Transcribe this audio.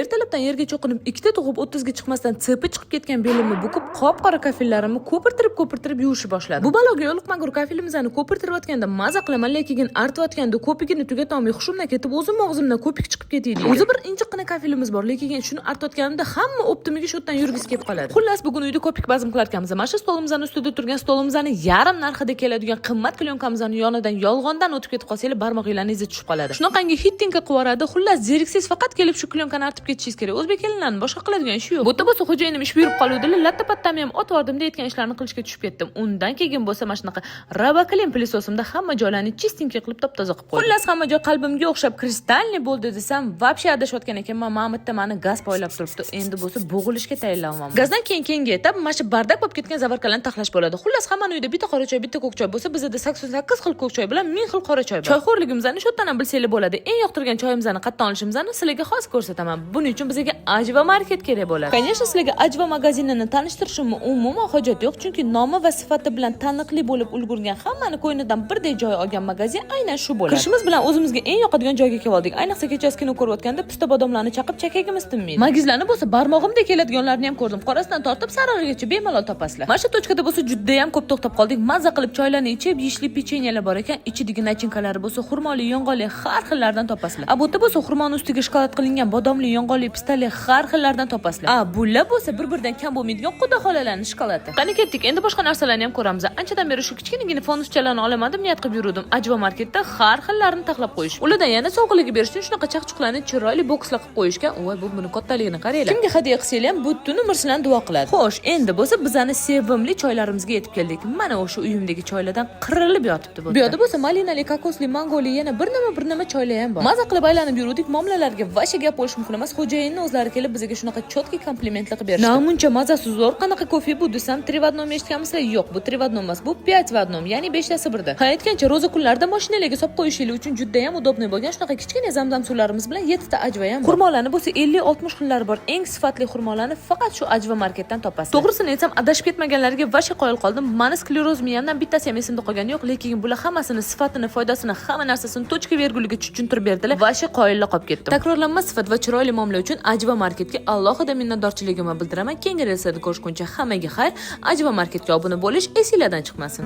Ertalabdan yerga cho'qinib, ikkita tug'ib 30 ga chiqmasdan tsepi chiqib ketgan belimni bukib, qop-qora kafillarimni ko'pirtirib yuvishni boshladim. Bu baloga yo'liqmagur kafilimizni ko'pirtirayotganda maza qilaman, lekin artayotganda ko'pigini tugatolmay hushimdan ketib, o'zim og'zimdan ko'pik chiqib ketdi. O'zi bir injiqqina kafilimiz bor, lekin shuni artayotganimda hamma optimiga shotdan yurgisi kelib qoladi. Xullas, bugun uyda ko'pik bazm qilar ekanmiz. Mana shu stolimizning ustida turgan stolimizning yarim narxida keladigan qimmat klyonkamizni yonidan yolg'ondan o'tib ketib qolsangiz, barmoqlaringiz tushib qoladi. Shunaqangi hittinga qivoradi. Xullas, zeriksiz faqat kelib shu klyonkani artib ketishingiz kerak. O'zbek kelinlarning boshqa qiladigan ishi yo'q. Bu bo'lsa xo'jayinim ish buyurib qoluvdilar. Latta-pattam ham otvordim deyotgan ishlarni qilishga tushib ketdim. Undan keyin bo'lsa mana shunaqa Roboklin pilisosimda hamma joylarni chistinka qilib top-toza qilib qo'ydim. Xullas, hamma joy qalbimga o'xshab kristalniy bo'ldi desam, vobshe adashayotgan ekanman. Ma'mudda meni gaz poylab turibdi. Endi bo'lsa bo'g'ilishga tayyorlanman. Gazdan keyingi etap mana shu bardak bo'lib ketgan zavarkalarni taxlash bo'ladi. Xullas, hammaning uyida bitta qora choy, bitta ko'k choy bo'lsa, bizda 88 xil ko'k choy bilan 1000 xil qora choy bor. Choyxo'rligimizni shotdan ham bilsanglar bo'ladi. Eng yoqtirgan choyimizni qatdan olishimizni sizlarga xos ko'rsataman. Buning uchun bizga Ajva market kerak bo'ladi. Конечно, sizlarga Ajva magazinini tanishtirishimni umuman hojat yo'q, chunki nomi va sifati bilan taniqli bo'lib ulgurgan, hammani ko'ynidan birdek joy olgan magazin aynan shu bo'ladi. Kirishimiz bilan o'zimizga eng yoqadigan joyga kelib oldik. Ayniqsa kechasi kino ko'rayotganda pista bodomlarni chaqib chakagimiz tinmaydi. Magizlarni bo'lsa barmog'imdek keladiganlarni ham ko'rdim. Qorasidan tortib sarig'igacha bemalol topasizlar. Mana shu tochkada bo'lsa juda ham ko'p to'xtab qoldik. Mazza qilib choylarni ichib, yishli pechenyelar bor ekan. Ichidagi nachinkalari bo'lsa xurmoli, yong'oli har xillardan topasizlar. A bu yerda bo'lsa xurmoni ustiga shokolad qilingan bodomli, yong'oli, pistali har xillardan topasizlar. A bular bo'lsa bir-biridan kam bo'lmaydigan xudo xolalarning shokoladi. Qani ketdik, endi boshqa narsalarni ham ko'ramiz. Anchadan beri shu kichkinagina fonuschalarni olamadim, niyat qilib yurdim. Ajva marketda har xillarni taxlab qo'yish. Ulardan yana sovg'aligi berish uchun shunaqa chaqchuqlarni chiroyli bokslar qilib qo'yishgan. Voy, buni kattaligini qaranglar. Kimga hadya qilsanglar ham butun umr sizdan duo qiladi. Xo'sh, endi bo'lsa bizani sevimli choylarimizga yetib keldik. Mana o'sha uyimdagi choylardan qirilib yotibdi bu. Bu yerda bo'lsa malinali, kokosli, mangoli yana bir nima choylar ham bor. Maza qilib aylanib yurdik, muomalalarga vasha gap bo'lish mumkin emas. Xo'jayinning o'zlari kelib bizga shunaqa chotki komplimentlar qilib berishdi. Namuncha mazasi zo'r, qanaqa kofe bu desam, 3 v 1 eshitganmisizlar? Yo'q, bu 3 v 1 emas, bu 5 v 1, ya'ni 5 tasi birda. Ha, aytgancha roza kunlarda mashinalarga solib qo'yishinglar uchun juda ham udobniy bo'lgan shunaqa kichkina zamzam suvlarimiz bilan 7 ta ajva ham bor. Xurmolarni bo'lsa 50-60 xillari bor. Eng sifatli xurmolarni faqat shu Ajva marketdan topasiz. To'g'risini aytsam, adashib ketmaganlarga vasha qoyil qoldim. Mani skleroz miyamdan bittasi ham esimda qolgani yo'q, lekin bular hammasini, sifatini, foydasini, hamma narsasini tochka verguliga tushuntirib berdilar. Vasha qoyillar qolib ketdim. Takrorlanma sifat va chiroyli muomala uchun Ajva marketga alohida minnatdorchiligimni bildiraman. Keyingi reelslarda ko'rishguncha hammaga xayr. Ajva marketga obuna bo'lish esinglardan chiqmasin.